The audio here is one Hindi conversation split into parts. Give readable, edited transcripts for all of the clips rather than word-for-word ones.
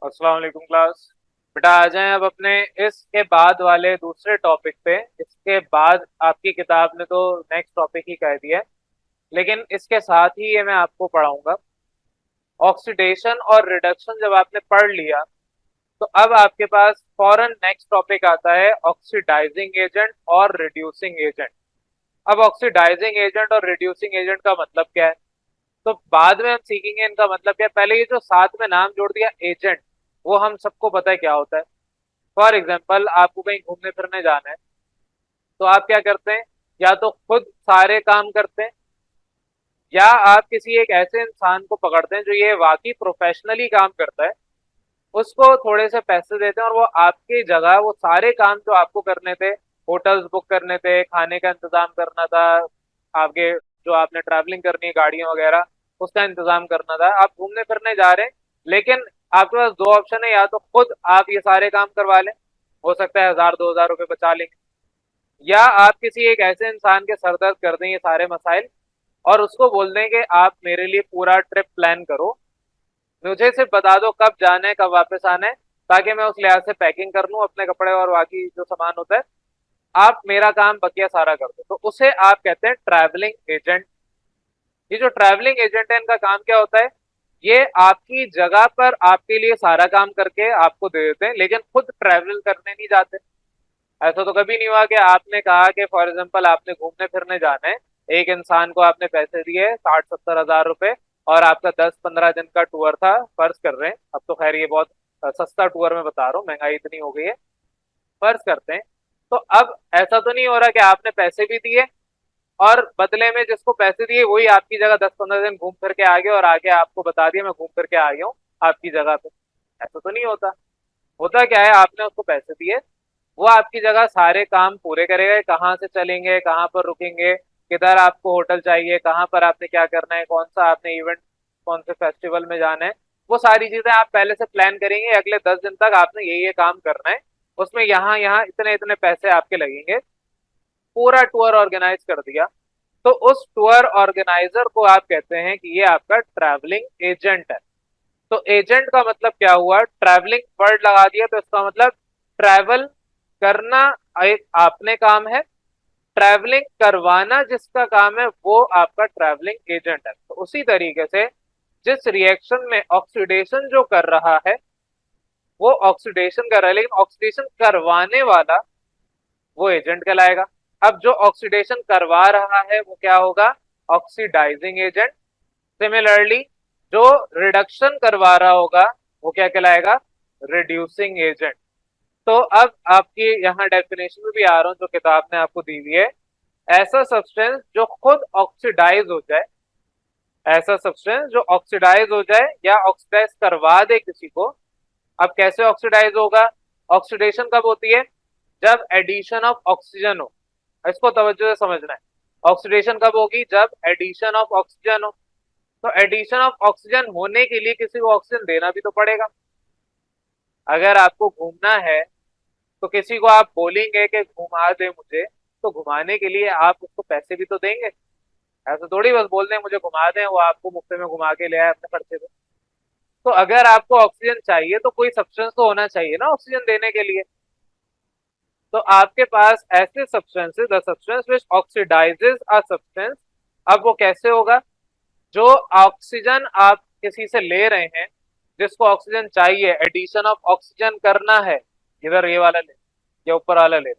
अस्सलाम वालेकुम क्लास। बेटा आ जाएं अब अपने इसके बाद वाले दूसरे टॉपिक पे। इसके बाद आपकी किताब ने तो नेक्स्ट टॉपिक ही कह दिया है, लेकिन इसके साथ ही ये मैं आपको पढ़ाऊंगा। ऑक्सीडेशन और रिडक्शन जब आपने पढ़ लिया तो अब आपके पास फौरन नेक्स्ट टॉपिक आता है ऑक्सीडाइजिंग एजेंट और रिड्यूसिंग एजेंट। अब ऑक्सीडाइजिंग एजेंट और रिड्यूसिंग एजेंट का मतलब क्या है तो बाद में हम सीखेंगे इनका मतलब क्या है। पहले ये जो साथ में नाम जोड़ दिया एजेंट, वो हम सबको पता है क्या होता है। फॉर एग्जाम्पल आपको कहीं घूमने फिरने जाना है तो आप क्या करते हैं, या तो खुद सारे काम करते हैं या आप किसी एक ऐसे इंसान को पकड़ते हैं जो ये वाकई प्रोफेशनली काम करता है, उसको थोड़े से पैसे देते हैं और वो आपकी जगह वो सारे काम जो आपको करने थे, होटल्स बुक करने थे, खाने का इंतजाम करना था, आपके जो आपने ट्रैवलिंग करनी है गाड़ियां वगैरह उसका इंतजाम करना था, आप घूमने फिरने जा रहे हैं। लेकिन आपके पास दो ऑप्शन है, या तो खुद आप ये सारे काम करवा लें, हो सकता है 1000 2000 रुपए बचा लेंगे, या आप किसी एक ऐसे इंसान के सरदर्द कर दें ये सारे मसाइल और उसको बोल दें कि आप मेरे लिए पूरा ट्रिप प्लान करो, मुझे सिर्फ बता दो कब जाना है कब वापस आना है, ताकि मैं उस लिहाज से पैकिंग कर लूं अपने कपड़े और बाकी जो सामान होता है, आप मेरा काम बकिया सारा कर दो। तो उसे आप कहते हैं ट्रैवलिंग एजेंट। ये जो ट्रैवलिंग एजेंट है इनका काम क्या होता है, ये आपकी जगह पर आपके लिए सारा काम करके आपको दे देते हैं, लेकिन खुद ट्रैवल करने नहीं जाते। ऐसा तो कभी नहीं हुआ कि आपने कहा कि फॉर एग्जाम्पल आपने घूमने फिरने जाना है, एक इंसान को आपने पैसे दिए 60 70 हजार रुपए और आपका 10 15 दिन का टूर था, फर्ज कर रहे हैं, अब तो खैर ये बहुत सस्ता टूर मैं बता रहा हूँ, महंगाई इतनी हो गई है, फर्ज करते हैं। तो अब ऐसा तो नहीं हो रहा कि आपने पैसे भी दिए और बदले में जिसको पैसे दिए वही आपकी जगह 10 15 दिन घूम फिर के आ गया और आगे आपको बता दिया मैं घूम फिर के आ गया हूँ आपकी जगह पे। ऐसा तो नहीं होता। होता क्या है, आपने उसको पैसे दिए, वो आपकी जगह सारे काम पूरे करेगा, कहाँ से चलेंगे, कहाँ पर रुकेंगे, किधर आपको होटल चाहिए, कहाँ पर आपने क्या करना है, कौन सा आपने इवेंट, कौन से फेस्टिवल में जाना है, वो सारी चीजें आप पहले से प्लान करेंगे। अगले 10 दिन तक आपने ये काम करना है, उसमें यहाँ यहाँ इतने इतने पैसे आपके लगेंगे, पूरा टूर ऑर्गेनाइज कर दिया। तो उस टूर ऑर्गेनाइजर को आप कहते हैं कि ये आपका ट्रैवलिंग एजेंट है। तो एजेंट का मतलब क्या हुआ, ट्रैवलिंग वर्ड लगा दिया तो इसका मतलब ट्रैवल करना एक आपने काम है, ट्रैवलिंग करवाना जिसका काम है वो आपका ट्रैवलिंग एजेंट है। तो उसी तरीके से जिस रिएक्शन में ऑक्सीडेशन जो कर रहा है वो ऑक्सीडेशन कर रहा है, लेकिन ऑक्सीडेशन करवाने वाला वो एजेंट कहलाएगा। अब जो ऑक्सीडेशन करवा रहा है वो क्या होगा, ऑक्सीडाइजिंग एजेंट। सिमिलरली जो रिडक्शन करवा रहा होगा वो क्या कहलाएगा, रिड्यूसिंग एजेंट। तो अब आपकी यहाँ डेफिनेशन में भी आ रहा हूँ जो किताब ने आपको दी हुई है, ऐसा सब्सटेंस जो खुद ऑक्सीडाइज हो जाए, ऐसा सब्सटेंस जो ऑक्सीडाइज हो जाए या ऑक्सीडाइज करवा दे किसी को। अब कैसे ऑक्सीडाइज होगा, ऑक्सीडेशन कब होती है, जब एडिशन ऑफ ऑक्सीजन हो, इसको तवज्जो से समझना है। ऑक्सीडेशन कब होगी, जब एडिशन ऑफ ऑक्सीजन हो। तो एडिशन ऑफ ऑक्सीजन होने के लिए किसी को ऑक्सीजन देना भी तो पड़ेगा। अगर आपको घूमना है तो किसी को आप बोलेंगे कि घुमा दे मुझे, तो घुमाने के लिए आप उसको पैसे भी तो देंगे। ऐसा थोड़ी बस बोल दें मुझे घुमा दें, वो आपको मुफ्त में घुमा के ले आए अपने खर्चे पे। तो अगर आपको ऑक्सीजन चाहिए तो कोई सब्सटेंस तो होना चाहिए ना ऑक्सीजन देने के लिए। तो आपके पास ऐसे substances, the substance which oxidises a substance. अब वो कैसे होगा, जो ऑक्सीजन आप किसी से ले रहे हैं, जिसको ऑक्सीजन चाहिए, एडिशन ऑफ ऑक्सीजन करना है, इधर ये वाला ले या ऊपर वाला ले,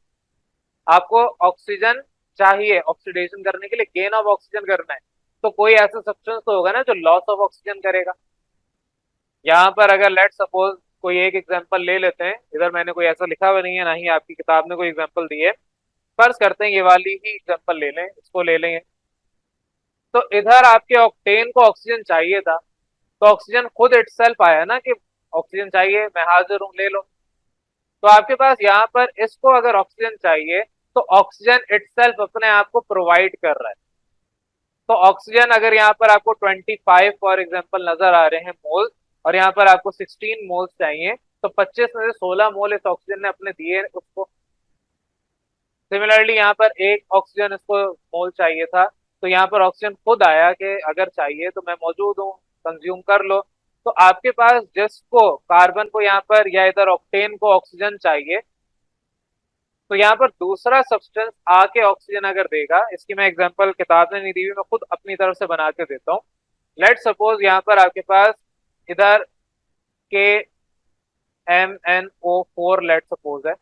आपको ऑक्सीजन चाहिए ऑक्सीडेशन करने के लिए, गेन ऑफ ऑक्सीजन करना है, तो कोई ऐसा सब्सटेंस तो होगा ना जो लॉस ऑफ ऑक्सीजन करेगा। यहाँ पर अगर लेट सपोज कोई एक एग्जांपल ले लेते हैं, इधर मैंने कोई ऐसा लिखा हुआ नहीं है, ना ही आपकी किताब ने कोई एग्जांपल दी है, फर्ज करते हैं ये वाली ही एग्जांपल ले लें, इसको ले लेंगे। तो इधर आपके ऑक्टेन को ऑक्सीजन चाहिए था, तो ऑक्सीजन खुद इटसेल्फ आया ना कि ऑक्सीजन चाहिए, मैं हाजिर हूं, ले लो। तो आपके पास यहाँ पर इसको अगर ऑक्सीजन चाहिए तो ऑक्सीजन इटसेल्फ अपने आप को प्रोवाइड कर रहा है। तो ऑक्सीजन अगर यहाँ पर आपको 25 फॉर एग्जांपल नजर आ रहे हैं मोल्स, और यहाँ पर आपको 16 मोल्स चाहिए, तो 25 में से 16 मोल इस ऑक्सीजन ने अपने दिए उसको। सिमिलरली यहाँ पर एक ऑक्सीजन इसको मोल चाहिए था, तो यहाँ पर ऑक्सीजन खुद आया कि अगर चाहिए तो मैं मौजूद हूँ, कंज्यूम कर लो। तो आपके पास जिसको कार्बन को यहाँ पर या इधर ऑक्टेन को ऑक्सीजन चाहिए, तो यहाँ पर दूसरा सब्सटेंस आके ऑक्सीजन अगर देगा, इसकी मैं एग्जांपल किताब ने नहीं दी हुई, मैं खुद अपनी तरफ से बना के देता हूँ। लेट सपोज यहाँ पर आपके पास इधर KMnO4 लेट सपोज है।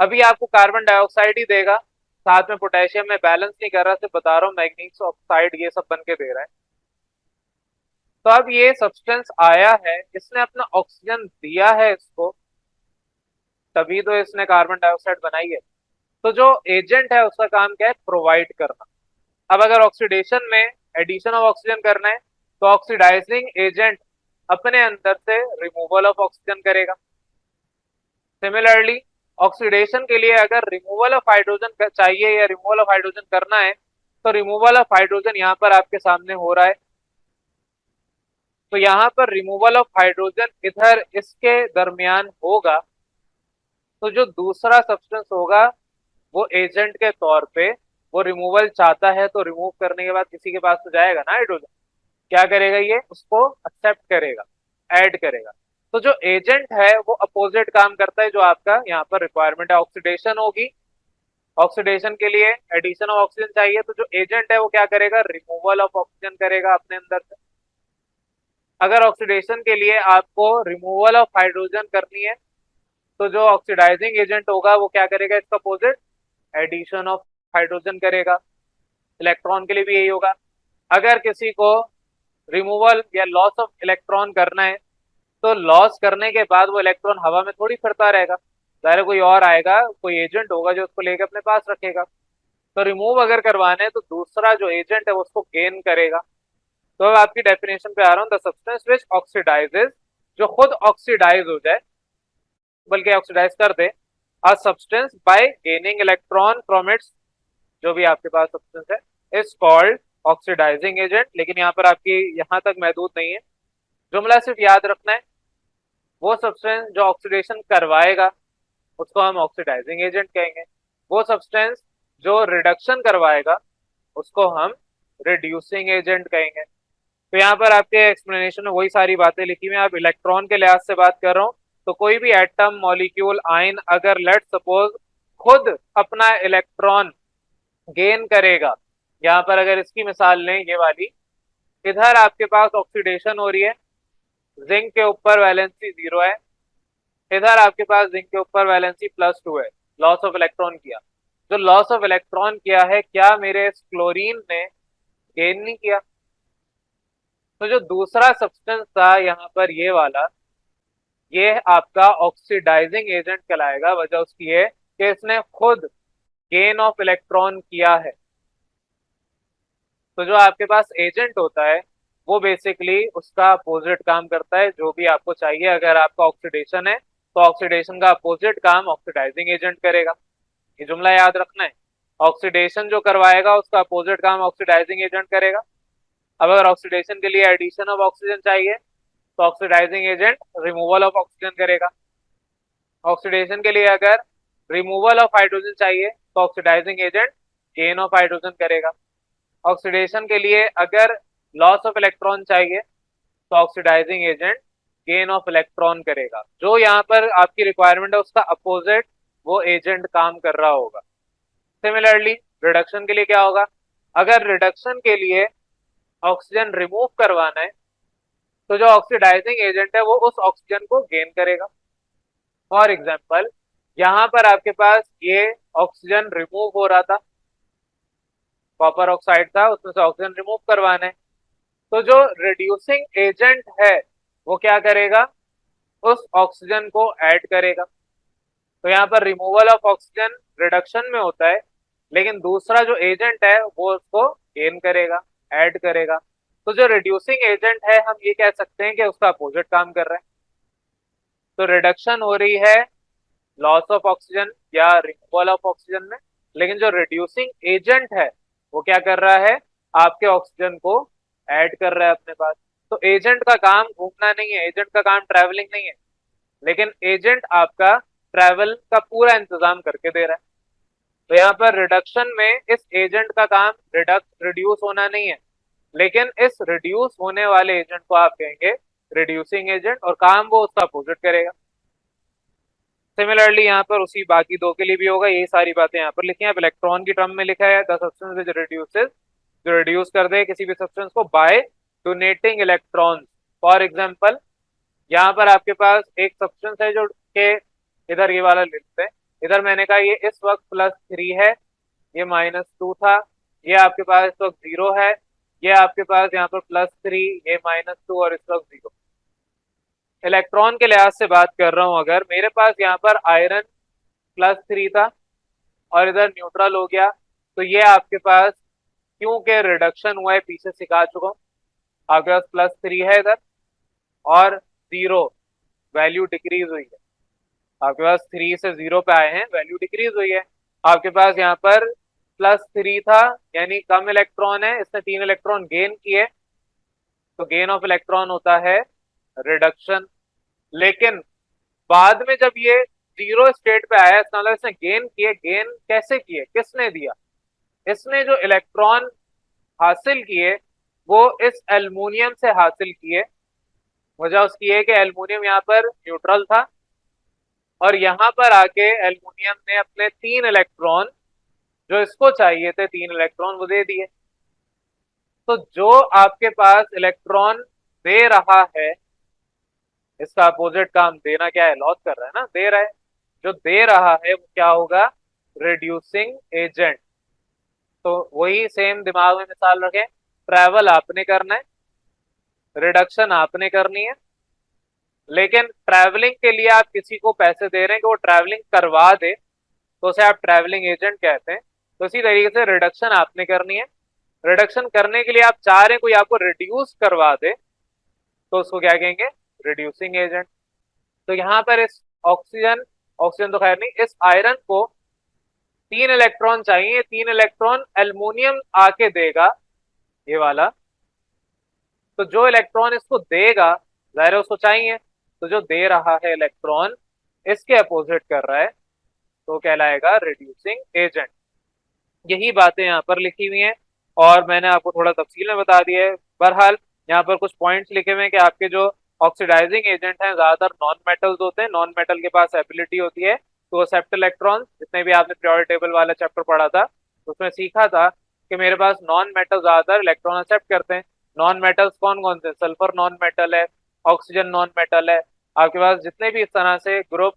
अभी आपको कार्बन डाइऑक्साइड ही देगा, साथ में पोटेशियम में बैलेंस नहीं कर रहा, सिर्फ बता रहा हूँ मैग्नीशियम ऑक्साइड ये सब बन के दे रहा है। तो अब ये सब्सटेंस आया है, इसने अपना ऑक्सीजन दिया है इसको, तभी तो इसने कार्बन डाइऑक्साइड बनाई है। तो जो एजेंट है उसका काम क्या है, प्रोवाइड करना। अब अगर ऑक्सीडेशन में एडिशन ऑफ ऑक्सीजन करना है, तो ऑक्सीडाइजिंग एजेंट अपने अंदर से रिमूवल ऑफ ऑक्सीजन करेगा। सिमिलरली ऑक्सीडेशन के लिए अगर रिमूवल ऑफ हाइड्रोजन चाहिए या रिमूवल ऑफ हाइड्रोजन करना है, तो रिमूवल ऑफ हाइड्रोजन यहाँ पर आपके सामने हो रहा है। तो यहाँ पर रिमूवल ऑफ हाइड्रोजन इधर इसके दरमियान होगा, तो जो दूसरा सब्सटेंस होगा वो एजेंट के तौर पे वो रिमूवल चाहता है, तो रिमूव करने के बाद किसी के पास तो जाएगा ना हाइड्रोजन, क्या करेगा, ये उसको एक्सेप्ट करेगा, ऐड करेगा। तो जो एजेंट है वो अपोजिट काम करता है जो आपका यहाँ पर रिक्वायरमेंट है। ऑक्सीडेशन होगी, ऑक्सीडेशन के लिए एडिशन ऑफ ऑक्सीजन चाहिए, तो जो एजेंट है वो क्या करेगा, रिमूवल ऑफ ऑक्सीजन करेगा अपने अंदर से। अगर ऑक्सीडेशन के लिए आपको रिमूवल ऑफ हाइड्रोजन करनी है, तो जो ऑक्सीडाइजिंग एजेंट होगा वो क्या करेगा, इसका अपोजिट एडिशन ऑफ हाइड्रोजन करेगा। इलेक्ट्रॉन के लिए भी यही होगा। अगर किसी को रिमूवल या लॉस ऑफ इलेक्ट्रॉन करना है, तो लॉस करने के बाद वो इलेक्ट्रॉन हवा में थोड़ी फिरता रहेगा, जाहिर कोई और आएगा, कोई एजेंट होगा जो उसको लेकर अपने पास रखेगा। तो रिमूव अगर करवाने हैं तो दूसरा जो एजेंट है वो उसको गेन करेगा। तो अब आपकी डेफिनेशन पे आ रहा हूँ, द सब्सटेंस विच ऑक्सीडाइजेज, जो खुद ऑक्सीडाइज हो जाए, बल्कि ऑक्सीडाइज कर दे, a substance by gaining electron from its, जो भी आपके पास सब्सटेंस है, इज कॉल्ड ऑक्सीडाइजिंग एजेंट। लेकिन यहाँ पर आपकी यहाँ तक महदूद नहीं है, जुमला सिर्फ याद रखना है, वो सब्सटेंस जो ऑक्सीडेशन करवाएगा उसको हम ऑक्सीडाइजिंग एजेंट कहेंगे, वो सब्सटेंस जो रिडक्शन करवाएगा उसको हम रिड्यूसिंग एजेंट कहेंगे। तो यहाँ पर आपके एक्सप्लेनेशन में वही सारी बातें लिखी हुई हैं। आप इलेक्ट्रॉन के लिहाज से बात कर रहा हूँ, तो कोई भी एटम, मॉलिक्यूल, आयन अगर लेट सपोज खुद अपना इलेक्ट्रॉन गेन करेगा, यहाँ पर अगर इसकी मिसाल लें ये वाली, इधर आपके पास ऑक्सीडेशन हो रही है, जिंक के ऊपर वैलेंसी 0 है, इधर आपके पास जिंक के ऊपर वैलेंसी +2 है, लॉस ऑफ इलेक्ट्रॉन किया। जो लॉस ऑफ इलेक्ट्रॉन किया है, क्या मेरे इस क्लोरीन ने गेन नहीं किया? तो जो दूसरा सब्सटेंस था यहाँ पर ये वाला, ये आपका ऑक्सीडाइजिंग एजेंट कहलाएगा। वजह उसकी है कि इसने खुद गेन ऑफ इलेक्ट्रॉन किया है। तो जो आपके पास एजेंट होता है वो बेसिकली उसका अपोजिट काम करता है, जो भी आपको चाहिए। अगर आपका ऑक्सीडेशन है तो ऑक्सीडेशन का अपोजिट काम ऑक्सीडाइजिंग एजेंट करेगा, ये जुमला याद रखना है। ऑक्सीडेशन जो करवाएगा उसका अपोजिट काम ऑक्सीडाइजिंग एजेंट करेगा। अब अगर ऑक्सीडेशन के लिए एडिशन ऑफ ऑक्सीजन चाहिए, तो oxidizing agent removal of oxygen करेगा। ऑक्सीडेशन के लिए अगर रिमूवल ऑफ हाइड्रोजन चाहिए, तो oxidizing agent gain of hydrogen करेगा। ऑक्सीडेशन के लिए अगर लॉस ऑफ इलेक्ट्रॉन चाहिए, तो oxidizing agent gain of electron करेगा। जो यहाँ पर आपकी रिक्वायरमेंट है उसका अपोजिट वो एजेंट काम कर रहा होगा। सिमिलरली रिडक्शन के लिए क्या होगा, अगर रिडक्शन के लिए ऑक्सीजन रिमूव करवाना है, तो जो ऑक्सीडाइजिंग एजेंट है वो उस ऑक्सीजन को गेन करेगा। फॉर एग्जाम्पल यहाँ पर आपके पास ये ऑक्सीजन रिमूव हो रहा था, कॉपर ऑक्साइड था, उसमें से ऑक्सीजन रिमूव करवाना है, तो जो रिड्यूसिंग एजेंट है वो क्या करेगा, उस ऑक्सीजन को ऐड करेगा। तो यहाँ पर रिमूवल ऑफ ऑक्सीजन रिडक्शन में होता है, लेकिन दूसरा जो एजेंट है वो उसको गेन करेगा, ऐड करेगा। तो जो रिड्यूसिंग एजेंट है हम ये कह सकते हैं कि उसका अपोजिट काम कर रहा है। तो रिडक्शन हो रही है लॉस ऑफ ऑक्सीजन या रिमूवल ऑफ ऑक्सीजन में, लेकिन जो रिड्यूसिंग एजेंट है वो क्या कर रहा है, आपके ऑक्सीजन को ऐड कर रहा है अपने पास। तो एजेंट का काम घूमना नहीं है, एजेंट का काम ट्रैवलिंग नहीं है, लेकिन एजेंट आपका ट्रैवल का पूरा इंतजाम करके दे रहा है। तो यहाँ पर रिडक्शन में इस एजेंट का काम रिड्यूस होना नहीं है, लेकिन इस रिड्यूस होने वाले एजेंट को आप कहेंगे रिड्यूसिंग एजेंट, और काम वो उसका अपोजिट करेगा। सिमिलरली यहाँ पर उसी बाकी दो के लिए भी होगा, यही सारी बातें यहाँ पर लिखी हैं। अब इलेक्ट्रॉन की टर्म में लिखा है द सब्सटेंस विच रिड्यूसेस, जो रिड्यूस कर दे किसी भी सब्सटेंस को by donating electrons. For example यहाँ पर आपके पास एक सब्सटेंस है जो के इधर ये वाला ले लेते हैं, इधर मैंने कहा ये इस वक्त +3 है, ये -2 था, ये आपके पास इस वक्त 0 है, ये आपके पास यहाँ पर +3, ये -2 और इस वक्त 0। इलेक्ट्रॉन के लिहाज से बात कर रहा हूं, अगर मेरे पास यहाँ पर आयरन +3 था और इधर न्यूट्रल हो गया, तो ये आपके पास क्योंकि रिडक्शन हुआ है पीछे सिखा चुका हूं, आपके पास +3 है इधर और 0, वैल्यू डिक्रीज हुई है। आपके पास 3 से 0 पे आए हैं, वैल्यू डिक्रीज हुई है। आपके पास यहाँ पर +3 था, यानी कम इलेक्ट्रॉन है, इसने 3 इलेक्ट्रॉन गेन किए, तो गेन ऑफ इलेक्ट्रॉन होता है रिडक्शन। लेकिन बाद में जब ये 0 स्टेट पे आया, इसका मतलब इसने गेन किए। गेन कैसे किए, किसने दिया? इसने जो इलेक्ट्रॉन हासिल किए वो इस एल्युमिनियम से हासिल किए। वजह उसकी है कि एल्युमिनियम यहाँ पर न्यूट्रल था और यहाँ पर आके एल्युमिनियम ने अपने 3 इलेक्ट्रॉन जो इसको चाहिए थे, 3 इलेक्ट्रॉन वो दे दिए। तो जो आपके पास इलेक्ट्रॉन दे रहा है, इसका अपोजिट काम देना क्या है, लॉस कर रहा है ना, दे रहा है। जो दे रहा है वो क्या होगा, रिड्यूसिंग एजेंट। तो वही सेम दिमाग में मिसाल रखें, ट्रैवल आपने करना है, रिडक्शन आपने करनी है, लेकिन ट्रैवलिंग के लिए आप किसी को पैसे दे रहे हैं कि वो ट्रैवलिंग करवा दे, तो उसे आप ट्रैवलिंग एजेंट कहते हैं। तो इसी तरीके से रिडक्शन आपने करनी है, रिडक्शन करने के लिए आप चाह रहे हैं कोई आपको रिड्यूस करवा दे, तो उसको क्या कहेंगे, रिड्यूसिंग एजेंट। तो यहाँ पर इस ऑक्सीजन ऑक्सीजन तो खैर नहीं, इस आयरन को 3 इलेक्ट्रॉन चाहिए, 3 इलेक्ट्रॉन एल्युमिनियम आके देगा, ये वाला। तो जो इलेक्ट्रॉन इसको देगा, जाहिर है उसको चाहिए, तो जो दे रहा है इलेक्ट्रॉन इसके अपोजिट कर रहा है, तो कहलाएगा रिड्यूसिंग एजेंट। यही बातें यहाँ पर लिखी हुई हैं और मैंने आपको थोड़ा तफसील में बता दिया है। बहरहाल यहाँ पर कुछ पॉइंट्स लिखे हुए हैं कि आपके जो ऑक्सीडाइजिंग एजेंट हैं ज्यादातर नॉन मेटल्स होते हैं। नॉन मेटल के पास एबिलिटी होती है तो एक्सेप्ट इलेक्ट्रॉन, जितने भी आपने पीरियोडिक टेबल वाला चैप्टर पढ़ा था उसमें सीखा था कि मेरे पास नॉन मेटल ज्यादातर इलेक्ट्रॉन एक्सेप्ट करते हैं। नॉन मेटल्स कौन कौन से, सल्फर नॉन मेटल है, ऑक्सीजन नॉन मेटल है, आपके पास जितने भी इस तरह से ग्रुप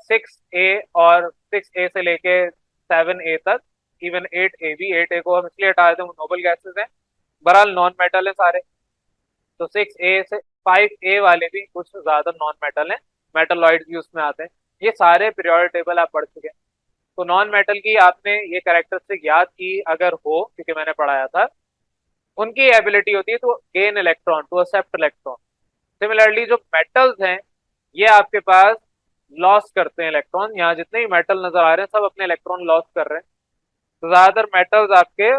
6A और 6A से लेके 7A तक, इवन 8A भी, 8A को हम इसलिए हटा देते हैं, नोबल गैसेस हैं, बहरहाल नॉन मेटल है सारे। तो 6A से 5A वाले भी कुछ ज्यादा नॉन मेटल हैं, मेटलॉइड भी उसमें आते हैं। ये सारे पीरियोडिक टेबल आप पढ़ चुके हैं। तो नॉन मेटल की आपने ये कैरेक्टरिस्टिक याद की अगर हो, क्योंकि मैंने पढ़ाया था, उनकी एबिलिटी होती है to gain electron, to accept electron. Similarly जो मेटल्स हैं ये आपके पास लॉस करते हैं इलेक्ट्रॉन। यहाँ जितने भी मेटल नजर आ रहे हैं सब अपने इलेक्ट्रॉन लॉस कर रहे हैं। तो ज्यादातर मेटल्स आपके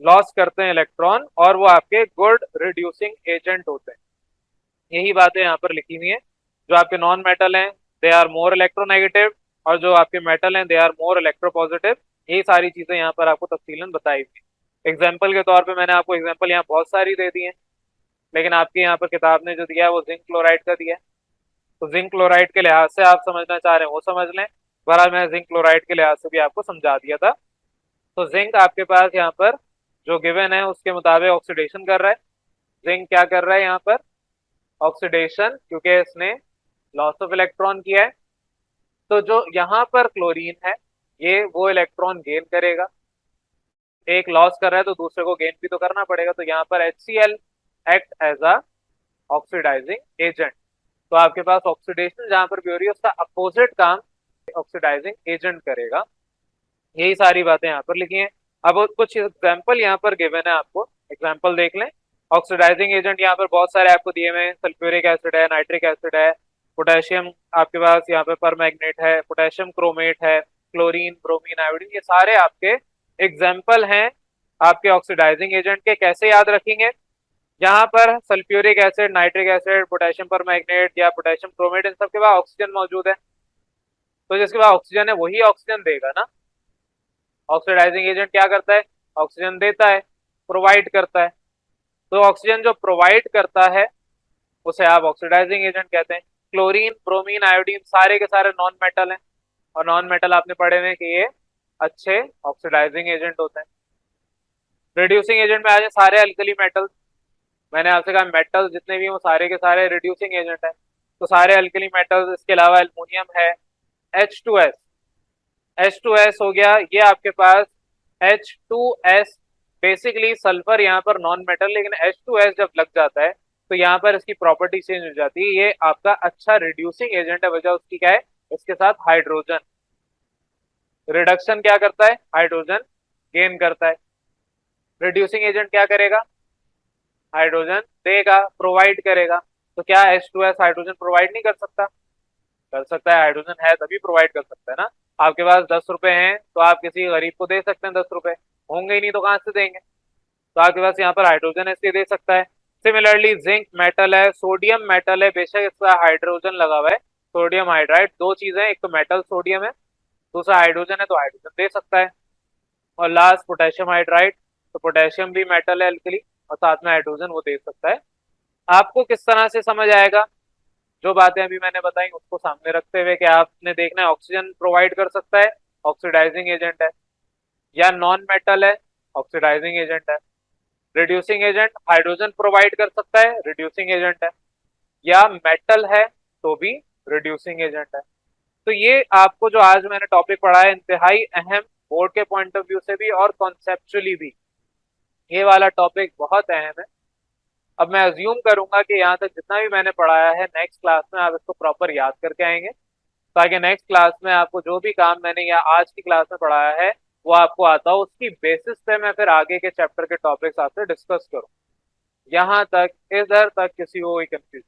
लॉस करते हैं इलेक्ट्रॉन और वो आपके गुड रिड्यूसिंग एजेंट होते हैं। यही बातें यहाँ पर लिखी हुई हैं। जो आपके नॉन मेटल हैं दे आर मोर इलेक्ट्रोनेगेटिव, और जो आपके मेटल हैं दे आर मोर इलेक्ट्रोपॉजिटिव। यही सारी चीजें यहाँ पर आपको तफसीलन बताई हुई। एग्जाम्पल के तौर पे मैंने आपको एग्जाम्पल यहाँ बहुत सारी दे दी है, लेकिन आपके यहाँ पर किताब ने जो दिया है वो जिंक क्लोराइड का दिया है। तो जिंक क्लोराइड के लिहाज से आप समझना चाह रहे हैं वो समझ लें, बहरहाल मैंने जिंक क्लोराइड के लिहाज से भी आपको समझा दिया था। तो जिंक आपके पास यहाँ पर जो गिवन है उसके मुताबिक ऑक्सीडेशन कर रहा है। जिंक क्या कर रहा है यहाँ पर, ऑक्सीडेशन, क्योंकि इसने लॉस ऑफ इलेक्ट्रॉन किया है। तो जो यहाँ पर क्लोरीन है ये वो इलेक्ट्रॉन गेन करेगा, एक लॉस कर रहा है तो दूसरे को गेन भी तो करना पड़ेगा। तो यहाँ पर HCl act as a oxidizing agent. तो आपके पास ऑक्सीडेशन जहां पर भी हो रही है उसका अपोजिट काम ऑक्सीडाइजिंग एजेंट करेगा। यही सारी बातें यहाँ पर लिखी हैं। अब कुछ एग्जाम्पल यहाँ पर गिवन है, आपको एग्जाम्पल देख लें। ऑक्सीडाइजिंग एजेंट यहाँ पर बहुत सारे आपको दिए हुए हैं, सल्फ्यूरिक एसिड है, नाइट्रिक एसिड है, पोटेशियम आपके पास यहाँ पे परमैग्नेट है, पोटेशियम क्रोमेट है, क्लोरीन, ब्रोमीन, आयोडीन, ये सारे आपके एग्जाम्पल हैं आपके ऑक्सीडाइजिंग एजेंट के। कैसे याद रखेंगे, यहाँ पर sulphuric acid, nitric acid, potassium परमैग्नेट या पोटेशियम क्रोमेट, इन सब के बाद ऑक्सीजन मौजूद है। तो जिसके पास ऑक्सीजन है वही ऑक्सीजन देगा ना। ऑक्सीडाइजिंग एजेंट क्या करता है? ऑक्सीजन देता है, प्रोवाइड करता है। तो ऑक्सीजन जो प्रोवाइड करता है उसे आप ऑक्सीडाइजिंग एजेंट कहते हैं। क्लोरीन, ब्रोमीन, आयोडीन सारे के सारे नॉन मेटल हैं, और नॉन मेटल आपने पढ़े हुए हैं कि ये अच्छे ऑक्सीडाइजिंग एजेंट होते हैं। रिड्यूसिंग एजेंट में आ जाए सारे अल्कली मेटल। मैंने आपसे कहा मेटल जितने भी हैं वो सारे के सारे रिड्यूसिंग एजेंट है। तो सारे अल्कली मेटल्स, इसके अलावा एल्युमिनियम है, H2S। H2S हो गया ये आपके पास। H2S बेसिकली सल्फर यहाँ पर नॉन मेटल, लेकिन H2S जब लग जाता है तो यहाँ पर इसकी प्रॉपर्टी चेंज हो जाती है। ये आपका अच्छा रिड्यूसिंग एजेंट है। वजह उसकी क्या है? इसके साथ हाइड्रोजन रिडक्शन क्या करता है? हाइड्रोजन गेन करता है। रिड्यूसिंग एजेंट क्या करेगा? हाइड्रोजन देगा, प्रोवाइड करेगा। तो क्या H2S हाइड्रोजन प्रोवाइड नहीं कर सकता? कर सकता है। हाइड्रोजन है तभी प्रोवाइड कर सकता है ना। आपके पास 10 रुपए हैं तो आप किसी गरीब को दे सकते हैं 10 रुपए, होंगे ही नहीं तो कहां से देंगे? तो आपके पास यहाँ पर हाइड्रोजन है इसलिए दे सकता है। सिमिलरली जिंक मेटल है, सोडियम मेटल है, बेशक इसका हाइड्रोजन लगा हुआ है, सोडियम हाइड्राइड। दो चीजें, एक तो मेटल सोडियम है, दूसरा हाइड्रोजन है, तो हाइड्रोजन दे सकता है। और लास्ट पोटेशियम हाइड्राइड, तो पोटेशियम भी मेटल है अल्कली, और साथ में हाइड्रोजन वो दे सकता है। आपको किस तरह से समझ आएगा? जो बातें अभी मैंने बताई उसको सामने रखते हुए कि आपने देखना है ऑक्सीजन प्रोवाइड कर सकता है, ऑक्सीडाइजिंग एजेंट है, या नॉन मेटल है, ऑक्सीडाइजिंग एजेंट है। रिड्यूसिंग एजेंट हाइड्रोजन प्रोवाइड कर सकता है, रिड्यूसिंग एजेंट है, या मेटल है तो भी रिड्यूसिंग एजेंट है। तो ये आपको जो आज मैंने टॉपिक पढ़ा है इंतहाई अहम, बोर्ड के पॉइंट ऑफ व्यू से भी और कॉन्सेप्चुअली भी ये वाला टॉपिक बहुत अहम है। अब मैं अज्यूम करूंगा कि यहाँ तक जितना भी मैंने पढ़ाया है नेक्स्ट क्लास में आप इसको प्रॉपर याद करके आएंगे, ताकि नेक्स्ट क्लास में आपको जो भी काम मैंने या आज की क्लास में पढ़ाया है वो आपको आता हो। उसकी बेसिस पे मैं फिर आगे के चैप्टर के टॉपिक्स आपसे डिस्कस करूँ। यहाँ तक, इधर तक किसी को कोई कंफ्यूजन?